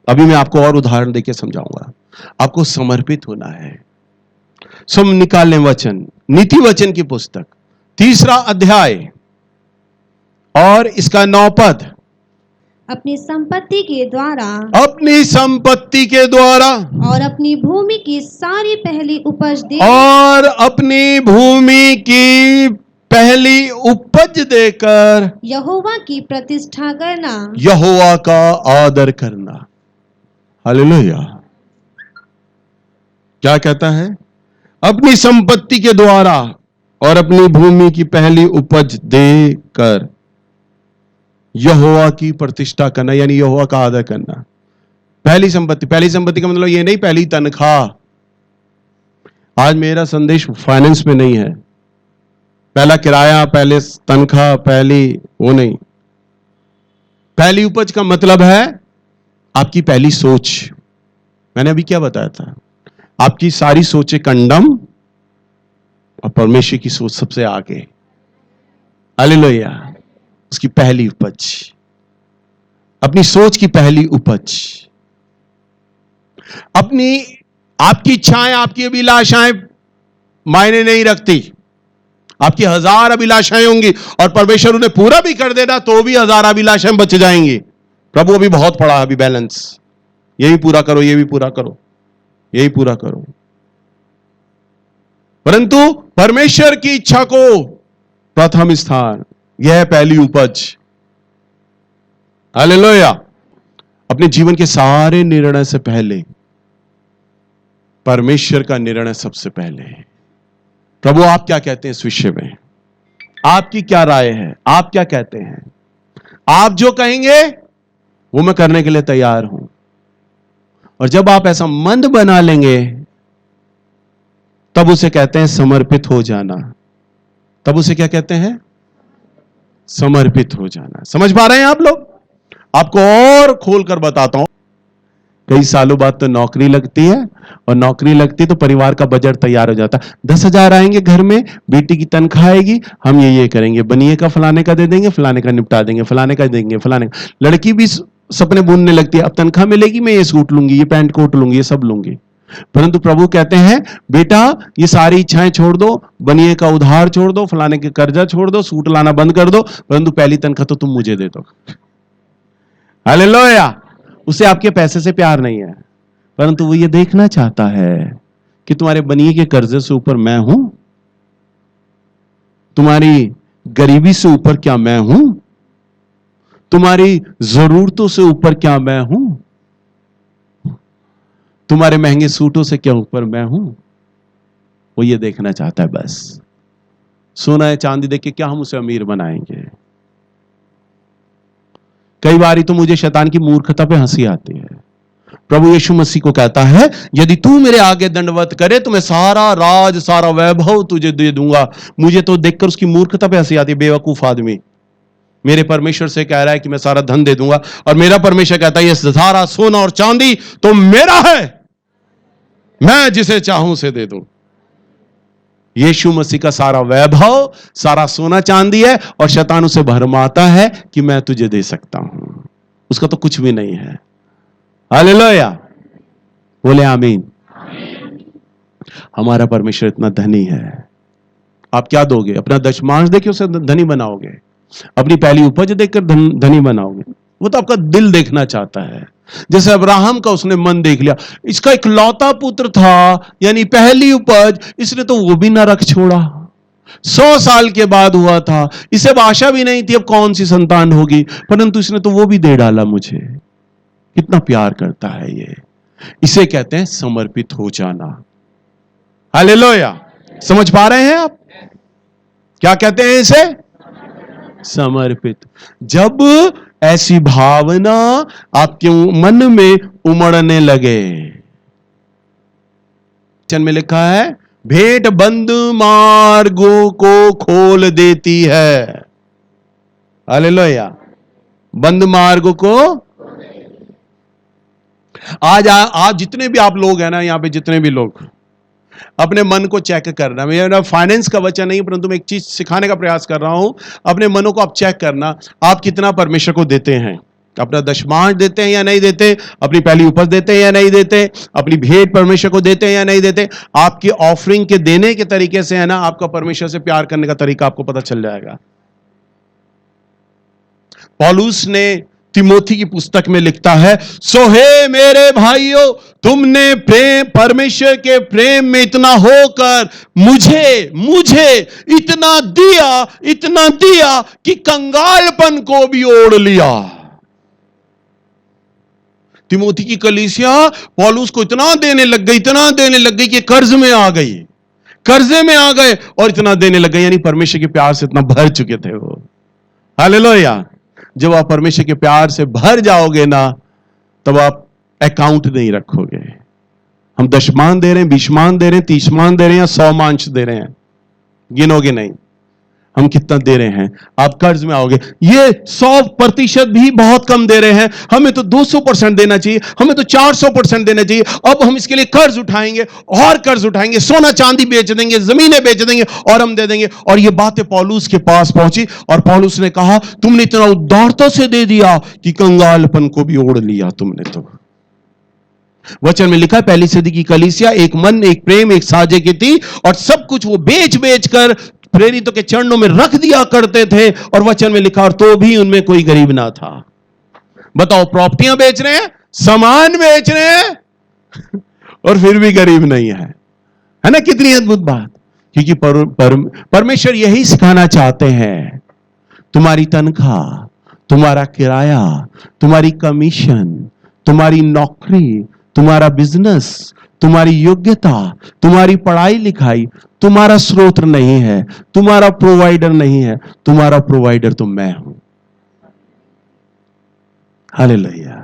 अभी मैं आपको और उदाहरण देके समझाऊंगा। आपको समर्पित होना है। सब निकाल लें वचन, नीति वचन की पुस्तक 3 अध्याय और इसका 9 पद। अपनी संपत्ति के द्वारा अपनी संपत्ति के द्वारा और अपनी भूमि की सारी पहली उपज दे और अपनी भूमि की पहली उपज देकर यहोवा की प्रतिष्ठा करना, यहोवा का आदर करना। हालेलुया। क्या कहता है? अपनी संपत्ति के द्वारा और अपनी भूमि की पहली उपज देकर यहोवा की प्रतिष्ठा करना, यानी यहोवा का आदर करना। पहली संपत्ति का मतलब ये नहीं पहली तनख्वाह। आज मेरा संदेश फाइनेंस में नहीं है, पहला किराया, पहले तनख्वाह, पहली वो नहीं। पहली उपज का मतलब है आपकी पहली सोच। मैंने अभी क्या बताया था? आपकी सारी सोचें कंडम और परमेश्वर की सोच सबसे आगे। हालेलुया। उसकी पहली उपज, अपनी सोच की पहली उपज। आपकी इच्छाएं, आपकी अभिलाषाएं मायने नहीं रखती। आपकी 1000 अभिलाषाएं होंगी और परमेश्वर उन्हें पूरा भी कर देना तो भी 1000 अभिलाषाएं बच जाएंगी। प्रभु अभी बहुत पड़ा, अभी बैलेंस, यही पूरा करो, ये भी पूरा करो, यही पूरा करो। परंतु परमेश्वर की इच्छा को प्रथम स्थान, यह है पहली उपज। हालेलुया। अपने जीवन के सारे निर्णय से पहले परमेश्वर का निर्णय सबसे पहले है। प्रभु आप क्या कहते हैं इस विषय में? आपकी क्या राय है? आप क्या कहते हैं? आप जो कहेंगे वो मैं करने के लिए तैयार हूं। और जब आप ऐसा मन बना लेंगे तब उसे कहते हैं समर्पित हो जाना। तब उसे क्या कहते हैं? समर्पित हो जाना। समझ पा रहे हैं आप लोग? आपको और खोलकर बताता हूं। कई सालों बाद तो नौकरी लगती है, और नौकरी लगती है तो परिवार का बजट तैयार हो जाता है। 10,000 आएंगे घर में, बेटी की तनख्वाह आएगी, हम ये करेंगे, बनिए का फलाने का दे देंगे, फलाने का निपटा देंगे, फलाने का देंगे, फलाने का। लड़की भी सपने बुनने लगती है, अब तनख्वाह मिलेगी, मैं ये सूट लूंगी, ये पैंट कोट लूंगी, ये सब लूंगी। परंतु प्रभु कहते हैं बेटा ये सारी इच्छाएं छोड़ दो, बनिए का उधार छोड़ दो, फलाने के कर्जा छोड़ दो, सूट लाना बंद कर दो, परंतु पहली तनख्वाह तो तुम मुझे दे दो। हालेलुया। उसे आपके पैसे से प्यार नहीं है, परंतु वो ये देखना चाहता है कि तुम्हारे बनिए के कर्जे से ऊपर मैं हूं, तुम्हारी गरीबी से ऊपर क्या मैं हूं, तुम्हारी जरूरतों से ऊपर क्या मैं हूं, तुम्हारे महंगे सूटों से क्या ऊपर मैं हूं। वो ये देखना चाहता है बस। सोना है चांदी देख के क्या हम उसे अमीर बनाएंगे? कई बार तो मुझे शैतान की मूर्खता पे हंसी आती है। प्रभु यीशु मसीह को कहता है यदि तू मेरे आगे दंडवत करे तो मैं सारा राज, सारा वैभव तुझे दे दूंगा। मुझे तो देखकर उसकी मूर्खता पे हंसी आती है। बेवकूफ आदमी मेरे परमेश्वर से कह रहा है कि मैं सारा धन दे दूंगा, और मेरा परमेश्वर कहता है ये सारा सोना और चांदी तो मेरा है, मैं जिसे चाहूं उसे दे दूं। यीशु मसीह का सारा वैभव, सारा सोना चांदी है, और शैतान उसे भरमाता है कि मैं तुझे दे सकता हूं। उसका तो कुछ भी नहीं है। हालेलुया, बोले आमीन। हमारा परमेश्वर इतना धनी है। आप क्या दोगे? अपना दशमांश देके उसे धनी बनाओगे? अपनी पहली उपज देखकर धनी बनाओगे? वो तो आपका दिल देखना चाहता है। जैसे अब्राहम का उसने मन देख लिया, इसका इकलौता पुत्र था, यानी पहली उपज, इसने तो वो भी ना रख छोड़ा। 100 साल के बाद हुआ था, इसे आशा भी नहीं थी अब कौन सी संतान होगी, परंतु इसने तो वो भी दे डाला मुझे। कितना प्यार करता है ये। इसे कहते हैं समर्पित हो जाना। हालेलुया। समझ पा रहे हैं आप? क्या कहते हैं इसे? समर्पित। जब ऐसी भावना आपके मन में उमड़ने लगे, वचन में लिखा है भेंट बंद मार्गों को खोल देती है। हालेलुया। बंद मार्गों को आज जितने भी आप लोग हैं ना, यहां पे जितने भी लोग, अपने मन को चेक करना। मेरा फाइनेंस का वचन नहीं, परंतु मैं एक चीज सिखाने का प्रयास कर रहा हूं। अपने मनों को आप चेक करना, आप कितना परमेश्वर को देते हैं, अपना दशमांश देते हैं या नहीं देते, अपनी पहली उपज देते हैं या नहीं देते, अपनी भेंट परमेश्वर को देते हैं या नहीं देते, आपकी ऑफरिंग के देने के तरीके से है ना, आपका परमेश्वर से प्यार करने का तरीका आपको पता चल जाएगा। पौलुस ने तिमोथी की पुस्तक में लिखता है, सो हे मेरे भाइयों, तुमने प्रेम, परमेश्वर के प्रेम में इतना होकर मुझे इतना दिया कि कंगालपन को भी ओढ़ लिया। तिमोथी की कलीसिया पौलुस को इतना देने लग गई कि कर्ज में आ गई, कर्जे में आ गए और इतना देने लग गए, यानी परमेश्वर के प्यार से इतना भर चुके थे वो। हालेलुया। जब आप परमेश्वर के प्यार से भर जाओगे ना, तब आप अकाउंट नहीं रखोगे। हम दशमान दे रहे हैं, 20 दे रहे हैं, 30 दे रहे हैं या 100 दे रहे हैं, गिनोगे नहीं हम कितना दे रहे हैं, आप कर्ज में आओगे। ये 100% भी बहुत कम दे रहे हैं, हमें तो 200% देना चाहिए, हमें तो 400% देना चाहिए। अब हम इसके लिए कर्ज उठाएंगे और कर्ज उठाएंगे, सोना चांदी बेच देंगे, जमीनें बेच देंगे और हम दे देंगे। और ये बातें पौलुस के पास पहुंची और पौलुस ने कहा, तुमने इतना उदारता से दे दिया कि कंगालपन को भी ओढ़ लिया तुमने। तो वचन में लिखा है, पहली सदी की कलीसिया एक मन, एक प्रेम, एक साझे की थी और सब कुछ वो बेच कर प्रेरितों के चरणों में रख दिया करते थे। और वचन में लिखा, और तो भी उनमें कोई गरीब ना था। बताओ, प्रॉपर्टियां बेच रहे हैं, सामान बेच रहे हैं और फिर भी गरीब नहीं है ना? कितनी अद्भुत बात। क्योंकि परमेश्वर यही सिखाना चाहते हैं, तुम्हारी तनख्वाह, तुम्हारा किराया, तुम्हारी कमीशन, तुम्हारी नौकरी, तुम्हारा बिजनेस, तुम्हारी योग्यता, तुम्हारी पढ़ाई लिखाई तुम्हारा स्रोत नहीं है, तुम्हारा प्रोवाइडर नहीं है। तुम्हारा प्रोवाइडर तो मैं हूं। हालेलुया।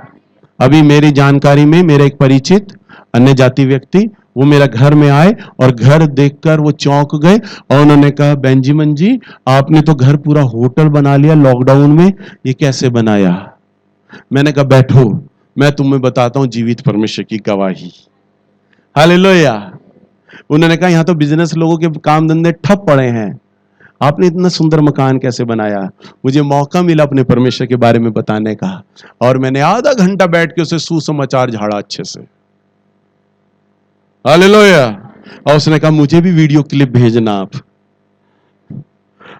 अभी मेरी जानकारी में मेरे एक परिचित अन्य जाति व्यक्ति, वो मेरा घर में आए और घर देखकर वो चौंक गए और उन्होंने कहा, बेंजामिन जी, आपने तो घर पूरा होटल बना लिया लॉकडाउन में, ये कैसे बनाया? मैंने कहा, बैठो, मैं तुम्हें बताता हूं जीवित परमेश्वर की गवाही। हालेलुया। उन्होंने कहा, यहां तो बिजनेस लोगों के काम धंधे ठप पड़े हैं, आपने इतना सुंदर मकान कैसे बनाया? मुझे मौका मिला अपने परमेश्वर के बारे में बताने का और मैंने आधा घंटा बैठ के उसे सुसमाचार झाड़ा अच्छे से। हालेलुया। और उसने कहा, मुझे भी वीडियो क्लिप भेजना आप।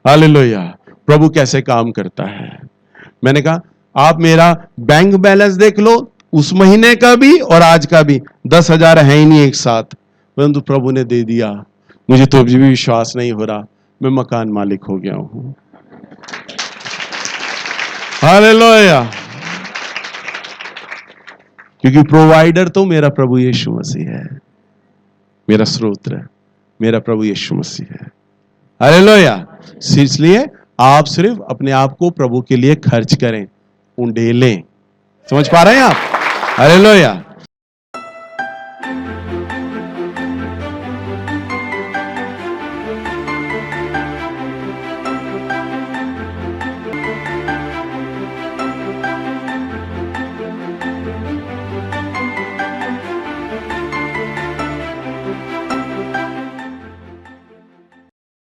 हालेलुया। प्रभु कैसे काम करता है। मैंने कहा, आप मेरा बैंक बैलेंस देख लो, उस महीने का भी और आज का भी। 10,000 है ही नहीं एक साथ, परंतु प्रभु ने दे दिया। मुझे तो अभी भी विश्वास नहीं हो रहा, मैं मकान मालिक हो गया हूं। हालेलुया। क्योंकि प्रोवाइडर तो मेरा प्रभु यीशु मसीह है, मेरा स्रोत है, मेरा प्रभु यीशु मसीह है। हालेलुया। इसलिए आप सिर्फ अपने आप को प्रभु के लिए खर्च करें, उंडेलें। समझ पा रहे हैं आप? हालेलुया।